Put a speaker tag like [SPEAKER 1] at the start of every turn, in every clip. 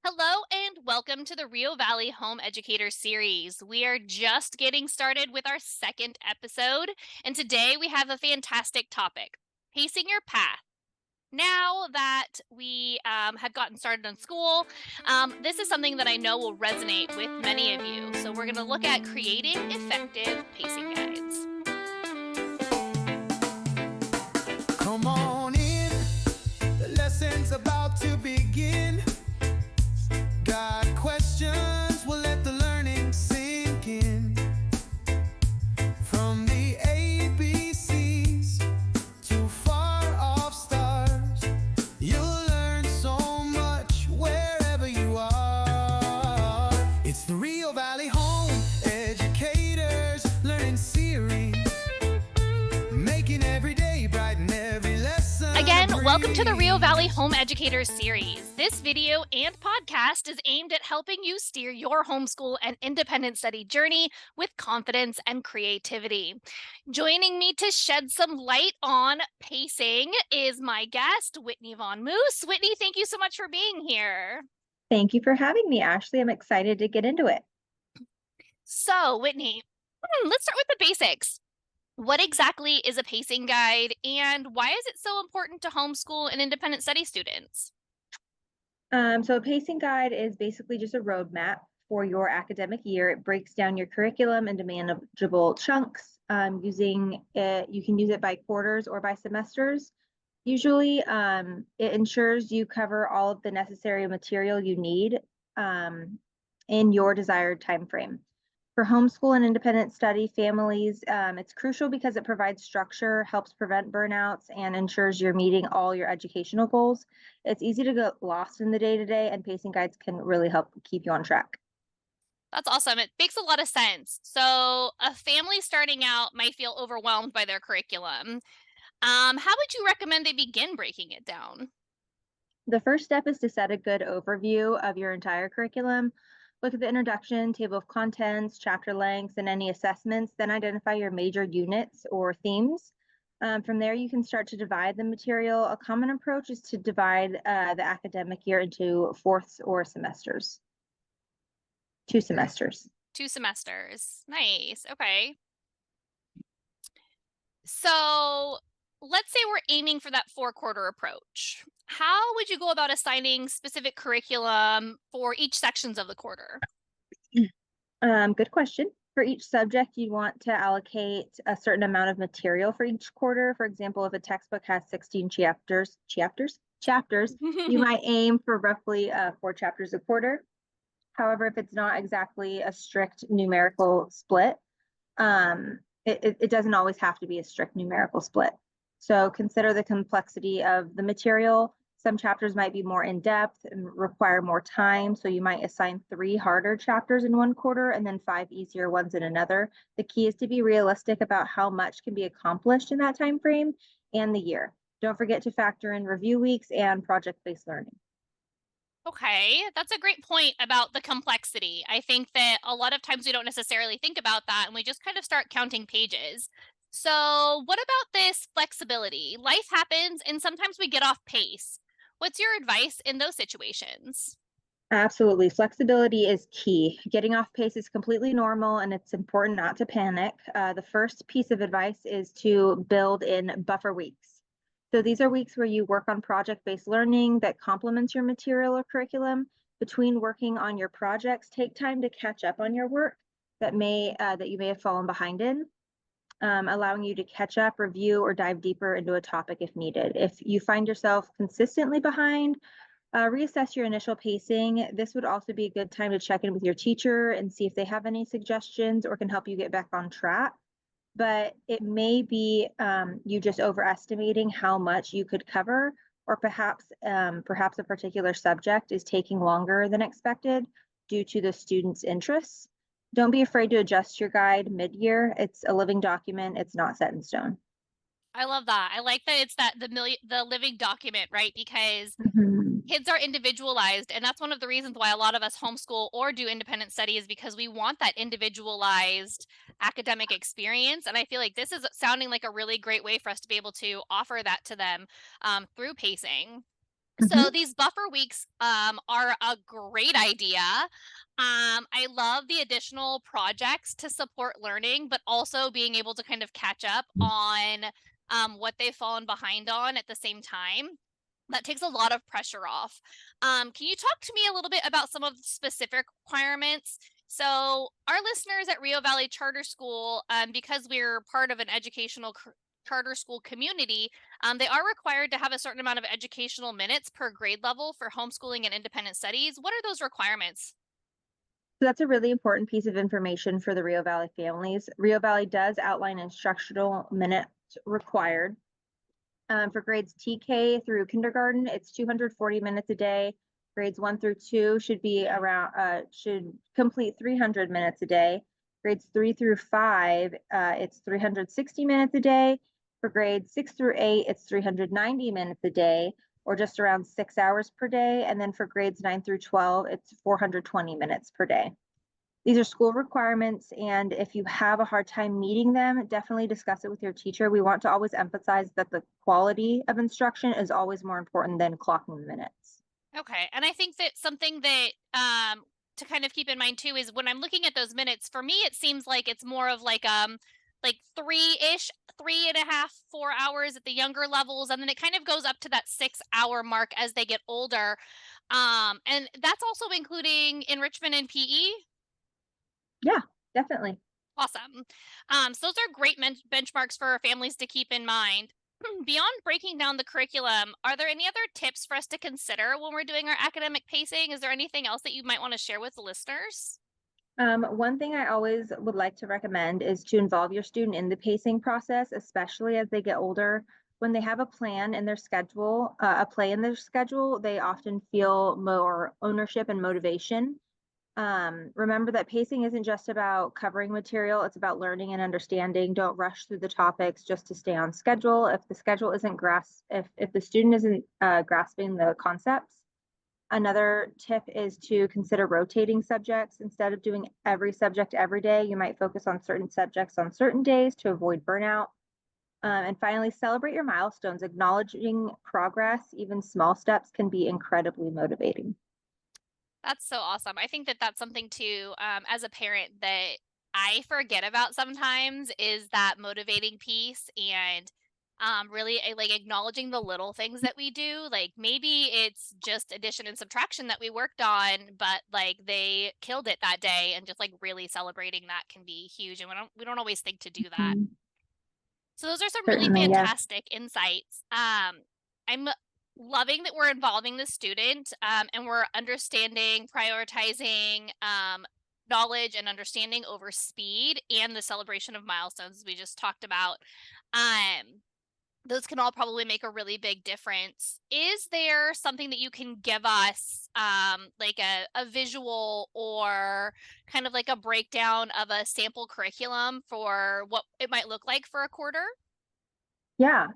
[SPEAKER 1] Hello and welcome to the Rio Valley Home Educator series. We are just getting started with our second episode, and today we have a fantastic topic, pacing your path. Now that we have gotten started on school, this is something that I know will resonate with many of you. So we're going to look at creating effective pacing guides.
[SPEAKER 2] Come on in, the lesson's about to begin. Got questions, we'll let the learning sink in. From the ABCs to far off stars, you'll learn so much wherever you are. It's the Rio Valley Home Educators Learning Series, making every day bright and every lesson
[SPEAKER 1] Again,
[SPEAKER 2] a
[SPEAKER 1] welcome to the Rio
[SPEAKER 2] breeze.
[SPEAKER 1] Valley Home Educator series. This video and podcast is aimed at helping you steer your homeschool and independent study journey with confidence and creativity. Joining me to shed some light on pacing is my guest, Whitney Von Moose. Whitney, thank you so much for being here.
[SPEAKER 3] Thank you for having me, Ashley. I'm excited to get into it.
[SPEAKER 1] So, Whitney, let's start with the basics. What exactly is a pacing guide, and why is it so important to homeschool and independent study students?
[SPEAKER 3] So a pacing guide is basically just a roadmap for your academic year. It breaks down your curriculum into manageable chunks. Using it, you can use it by quarters or by semesters. Usually, it ensures you cover all of the necessary material you need in your desired time frame. For homeschool and independent study families, it's crucial because it provides structure, helps prevent burnouts, and ensures you're meeting all your educational goals. It's easy to get lost in the day to day, and pacing guides can really help keep you on track.
[SPEAKER 1] That's awesome. It makes a lot of sense. So, a family starting out might feel overwhelmed by their curriculum. How would you recommend they begin breaking it down?
[SPEAKER 3] The first step is to set a good overview of your entire curriculum. Look at the introduction, table of contents, chapter lengths, and any assessments. Then identify your major units or themes. From there, you can start to divide the material. A common approach is to divide the academic year into fourths or semesters, 2 semesters.
[SPEAKER 1] 2 semesters. Nice. Okay. So, let's say we're aiming for that 4-quarter approach. How would you go about assigning specific curriculum for each sections of the quarter?
[SPEAKER 3] Good question. For each subject, you want to allocate a certain amount of material for each quarter. For example, if a textbook has 16 chapters, you might aim for roughly 4 chapters a quarter. However, if it's not exactly a strict numerical split, it doesn't always have to be a strict numerical split. So consider the complexity of the material. Some chapters might be more in depth and require more time. So you might assign 3 harder chapters in one quarter and then 5 easier ones in another. The key is to be realistic about how much can be accomplished in that time frame and the year. Don't forget to factor in review weeks and project-based learning.
[SPEAKER 1] Okay, that's a great point about the complexity. I think that a lot of times we don't necessarily think about that and we just kind of start counting pages. So, what about this flexibility? Life happens and sometimes we get off pace. What's your advice in those situations?
[SPEAKER 3] Absolutely. Flexibility is key. Getting off pace is completely normal and it's important not to panic. The first piece of advice is to build in buffer weeks. So these are weeks where you work on project-based learning that complements your material or curriculum. Between working on your projects, take time to catch up on your work that you may have fallen behind in, allowing you to catch up, review, or dive deeper into a topic if needed. If you find yourself consistently behind, reassess your initial pacing. This would also be a good time to check in with your teacher and see if they have any suggestions or can help you get back on track. But it may be you just overestimating how much you could cover, or perhaps a particular subject is taking longer than expected due to the student's interests. Don't be afraid to adjust your guide mid-year. It's a living document. It's not set in stone.
[SPEAKER 1] I love that. I like that it's the living document, right? Because
[SPEAKER 3] Mhm.
[SPEAKER 1] kids are individualized, and that's one of the reasons why a lot of us homeschool or do independent study is because we want that individualized academic experience. And I feel like this is sounding like a really great way for us to be able to offer that to them through pacing. So
[SPEAKER 3] Mhm.
[SPEAKER 1] these buffer weeks are a great idea. I love the additional projects to support learning, but also being able to kind of catch up on what they've fallen behind on at the same time. That takes a lot of pressure off. Can you talk to me a little bit about some of the specific requirements? So, our listeners at Rio Valley Charter School, because we're part of an educational charter school community, they are required to have a certain amount of educational minutes per grade level for homeschooling and independent studies. What are those requirements?
[SPEAKER 3] So that's a really important piece of information for the Rio Valley families. Rio Valley does outline instructional minutes required. For grades TK through kindergarten, it's 240 minutes a day. Grades 1 through 2 should complete 300 minutes a day. Grades 3 through 5, it's 360 minutes a day. For grades 6 through 8, it's 390 minutes a day, or just around 6 hours per day. And then for grades 9 through 12, it's 420 minutes per day. These are school requirements, and if you have a hard time meeting them, definitely discuss it with your teacher. We want to always emphasize that the quality of instruction is always more important than clocking the minutes.
[SPEAKER 1] Okay. And I think that something that to kind of keep in mind too is when I'm looking at those minutes, for me it seems like it's more of like three-ish, 3.5, 4 hours at the younger levels, and then it kind of goes up to that 6 hour mark as they get older. And that's also including enrichment and PE.
[SPEAKER 3] Yeah, definitely.
[SPEAKER 1] Awesome. So those are great benchmarks for families to keep in mind. Beyond breaking down the curriculum, are there any other tips for us to consider when we're doing our academic pacing? Is there anything else that you might want to share with the listeners?
[SPEAKER 3] One thing I always would like to recommend is to involve your student in the pacing process, especially as they get older. When they have a plan in their schedule, a play in their schedule, they often feel more ownership and motivation. Remember that pacing isn't just about covering material, it's about learning and understanding. Don't rush through the topics just to stay on schedule. If the schedule isn't if the student isn't grasping the concepts. Another tip is to consider rotating subjects. Instead of doing every subject every day, you might focus on certain subjects on certain days to avoid burnout. And finally, celebrate your milestones. Acknowledging progress, even small steps, can be incredibly motivating.
[SPEAKER 1] That's so awesome. I think that that's something too, as a parent that I forget about sometimes is that motivating piece and really like acknowledging the little things that we do. Like maybe it's just addition and subtraction that we worked on, but like they killed it that day and just like really celebrating that can be huge. And we don't always think to do that.
[SPEAKER 3] Mhm.
[SPEAKER 1] So those are some really
[SPEAKER 3] Certainly, yes.
[SPEAKER 1] fantastic insights. I'm loving that we're involving the student and we're understanding, prioritizing knowledge and understanding over speed and the celebration of milestones as we just talked about. Um, those can all probably make a really big difference. Is there something that you can give us, like a visual or kind of like a breakdown of a sample curriculum for what it might look like for a quarter?
[SPEAKER 3] Yeah.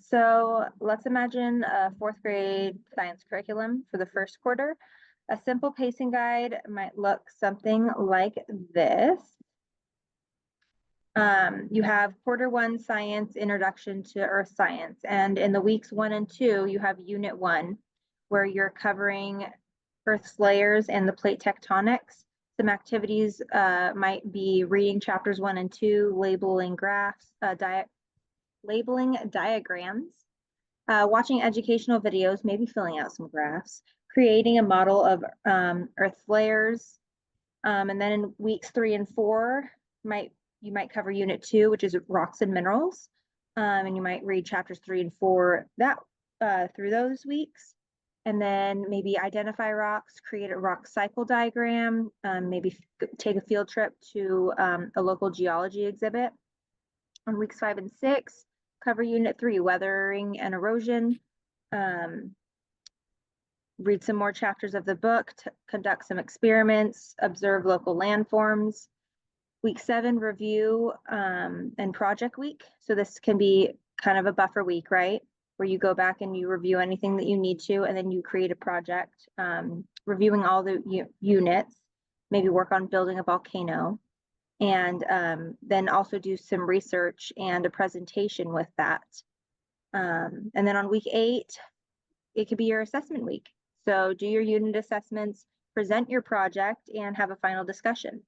[SPEAKER 3] So let's imagine a fourth grade science curriculum for the first quarter. A simple pacing guide might look something like this. You have quarter 1 science introduction to earth science. And in the weeks 1 and 2, you have unit 1, where you're covering Earth's layers and the plate tectonics. Some activities might be reading chapters 1 and 2, labeling diagrams, watching educational videos, maybe filling out some graphs, creating a model of Earth's layers. And then in weeks 3 and 4, you might cover unit 2, which is rocks and minerals. And you might read chapters 3 and 4 through those weeks. And then maybe identify rocks, create a rock cycle diagram, maybe take a field trip to a local geology exhibit. On weeks 5 and 6, cover unit 3, weathering and erosion. Um, Read some more chapters of the book, conduct some experiments, observe local landforms. Week 7, review and project week. So this can be kind of a buffer week, right? Where you go back and you review anything that you need to, and then you create a project, reviewing all the units, maybe work on building a volcano, and then also do some research and a presentation with that. And then on week 8, it could be your assessment week. So do your unit assessments, present your project, and have a final discussion.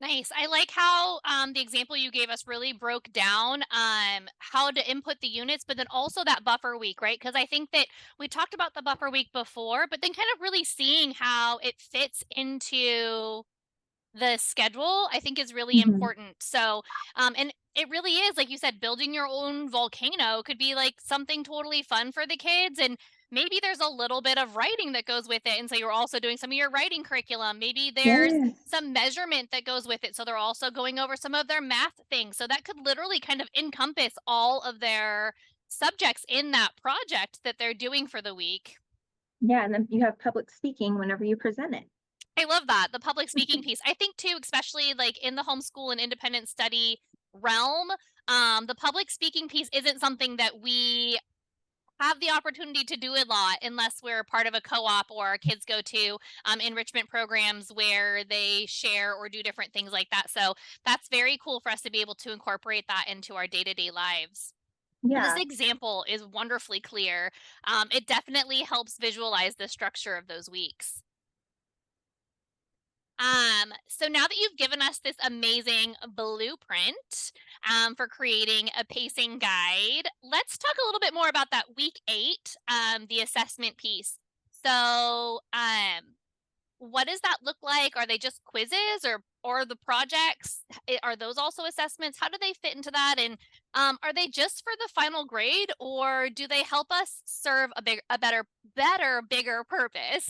[SPEAKER 1] Nice. I like how the example you gave us really broke down how to input the units, but then also that buffer week, right? Because I think that we talked about the buffer week before, but then kind of really seeing how it fits into the schedule, I think is really
[SPEAKER 3] Mhm.
[SPEAKER 1] important. So, and it really is, like you said, building your own volcano could be like something totally fun for the kids. And maybe there's a little bit of writing that goes with it. And so you're also doing some of your writing curriculum. Maybe there's
[SPEAKER 3] Yes.
[SPEAKER 1] some measurement that goes with it. So they're also going over some of their math things. So that could literally kind of encompass all of their subjects in that project that they're doing for the week.
[SPEAKER 3] Yeah, and then you have public speaking whenever you present it.
[SPEAKER 1] I love that, the public speaking piece. I think too, especially like in the homeschool and independent study realm, the public speaking piece isn't something that we have the opportunity to do a lot unless we're part of a co-op or our kids go to enrichment programs where they share or do different things like that. So that's very cool for us to be able to incorporate that into our day-to-day lives. And this
[SPEAKER 3] Yeah,
[SPEAKER 1] example is wonderfully clear. It definitely helps visualize the structure of those weeks. So now that you've given us this amazing blueprint for creating a pacing guide, let's talk a little bit more about that week 8, the assessment piece. So, what does that look like? Are they just quizzes or the projects? Are those also assessments? How do they fit into that? And are they just for the final grade, or do they help us serve a better, bigger purpose?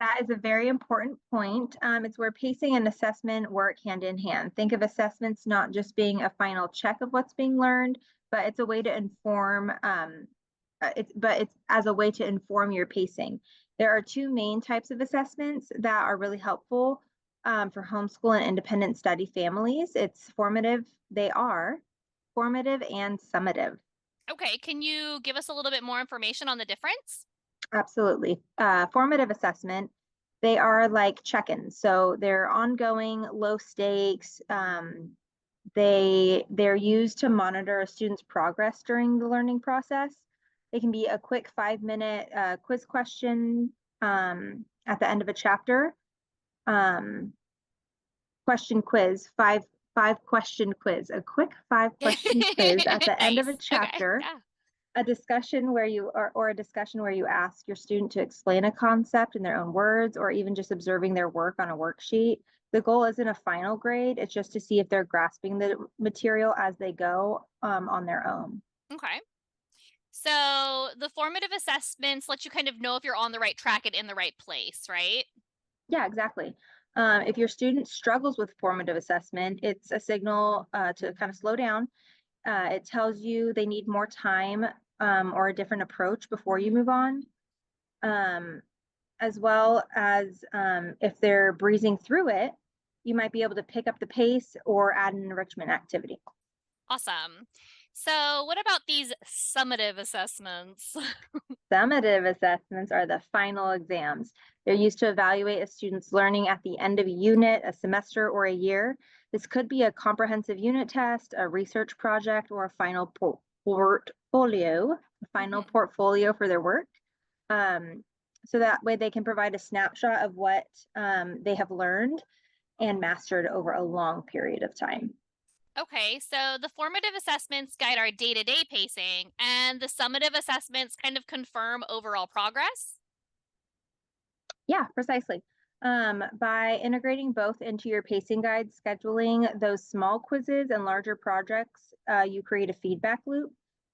[SPEAKER 3] that is a very important point. It's where pacing and assessment work hand in hand. Think of assessments not just being a final check of what's being learned, but it's a way to inform. It's as a way to inform your pacing. There are two main types of assessments that are really helpful for homeschool and independent study families. It's formative. They are formative and summative.
[SPEAKER 1] Okay, can you give us a little bit more information on the difference?
[SPEAKER 3] Absolutely. Formative assessment, they are like check-ins. So they're ongoing, low stakes. They're used to monitor a student's progress during the learning process. They can be a quick 5-minute quiz question at the end of a chapter. Um, question quiz, five question quiz, a quick 5-question quiz at the end of a
[SPEAKER 1] Nice. Okay.
[SPEAKER 3] chapter,
[SPEAKER 1] Yeah.
[SPEAKER 3] a discussion where you or a discussion where you ask your student to explain a concept in their own words or even just observing their work on a worksheet. The goal isn't a final grade, it's just to see if they're grasping the material as they go on their own.
[SPEAKER 1] Okay. So the formative assessments let you kind of know if you're on the right track and in the right place, right?
[SPEAKER 3] Yeah, exactly. If your student struggles with formative assessment, it's a signal to kind of slow down. It tells you they need more time or a different approach before you move on. Um, as well as if they're breezing through it, you might be able to pick up the pace or add an enrichment activity.
[SPEAKER 1] Awesome. So what about these summative assessments?
[SPEAKER 3] Summative assessments are the final exams. They're used to evaluate a student's learning at the end of a unit, a semester, or a year. This could be a comprehensive unit test, a research project, or a final
[SPEAKER 1] Mhm.
[SPEAKER 3] portfolio for their work. So that way they can provide a snapshot of what they have learned and mastered over a long period of time.
[SPEAKER 1] Okay, so the formative assessments guide our day-to-day pacing, and the summative assessments kind of confirm overall progress.
[SPEAKER 3] Yeah, precisely. By integrating both into your pacing guide, scheduling those small quizzes and larger projects, you create a feedback loop.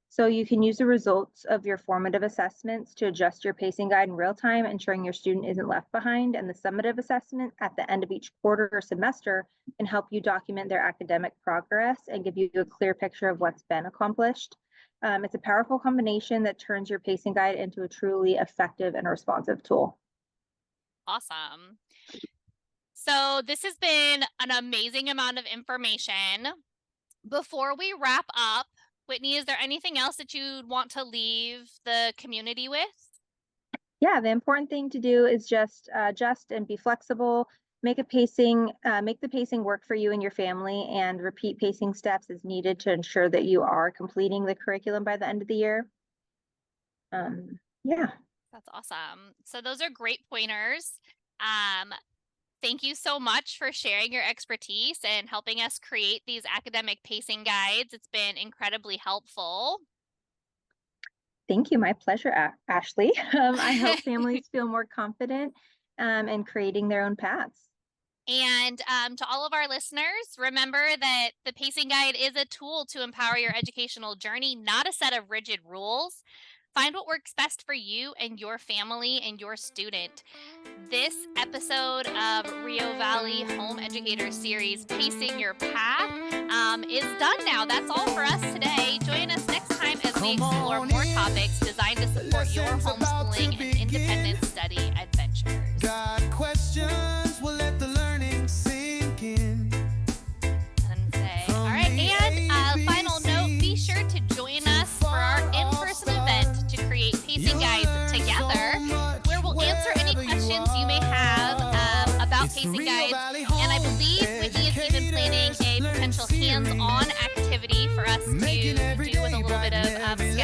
[SPEAKER 3] So you can use the results of your formative assessments to adjust your pacing guide in real time, ensuring your student isn't left behind. And the summative assessment at the end of each quarter or semester can help you document their academic progress and give you a clear picture of what's been accomplished. It's a powerful combination that turns your pacing guide into a truly effective and responsive tool.
[SPEAKER 1] Awesome. So this has been an amazing amount of information. Before we wrap up, Whitney, is there anything else that you'd want to leave the community with?
[SPEAKER 3] Yeah, the important thing to do is just adjust and be flexible. Make the pacing work for you and your family, and repeat pacing steps as needed to ensure that you are completing the curriculum by the end of the year. Yeah.
[SPEAKER 1] That's awesome. So those are great pointers. Um, Thank you so much for sharing your expertise and helping us create these academic pacing guides. It's been incredibly helpful.
[SPEAKER 3] Thank you. My pleasure, Ashley. I hope families feel more confident in creating their own paths.
[SPEAKER 1] And to all of our listeners, remember that the pacing guide is a tool to empower your educational journey, not a set of rigid rules. Find what works best for you and your family and your student. This episode of Rio Valley Home Educator Series, Pacing Your Path, is done now. That's all for us today. Join us next time as we explore more topics designed to support your homeschooling and independent study adventures.
[SPEAKER 2] Got questions? We'll let the learning sink in.
[SPEAKER 1] And say, all right, and final note, be sure to join us for our in-person event to create pacing guides together, where we'll answer any questions you may have about pacing guides. And I believe Whitney is even planning a potential hands-on activity for us to do with a little bit of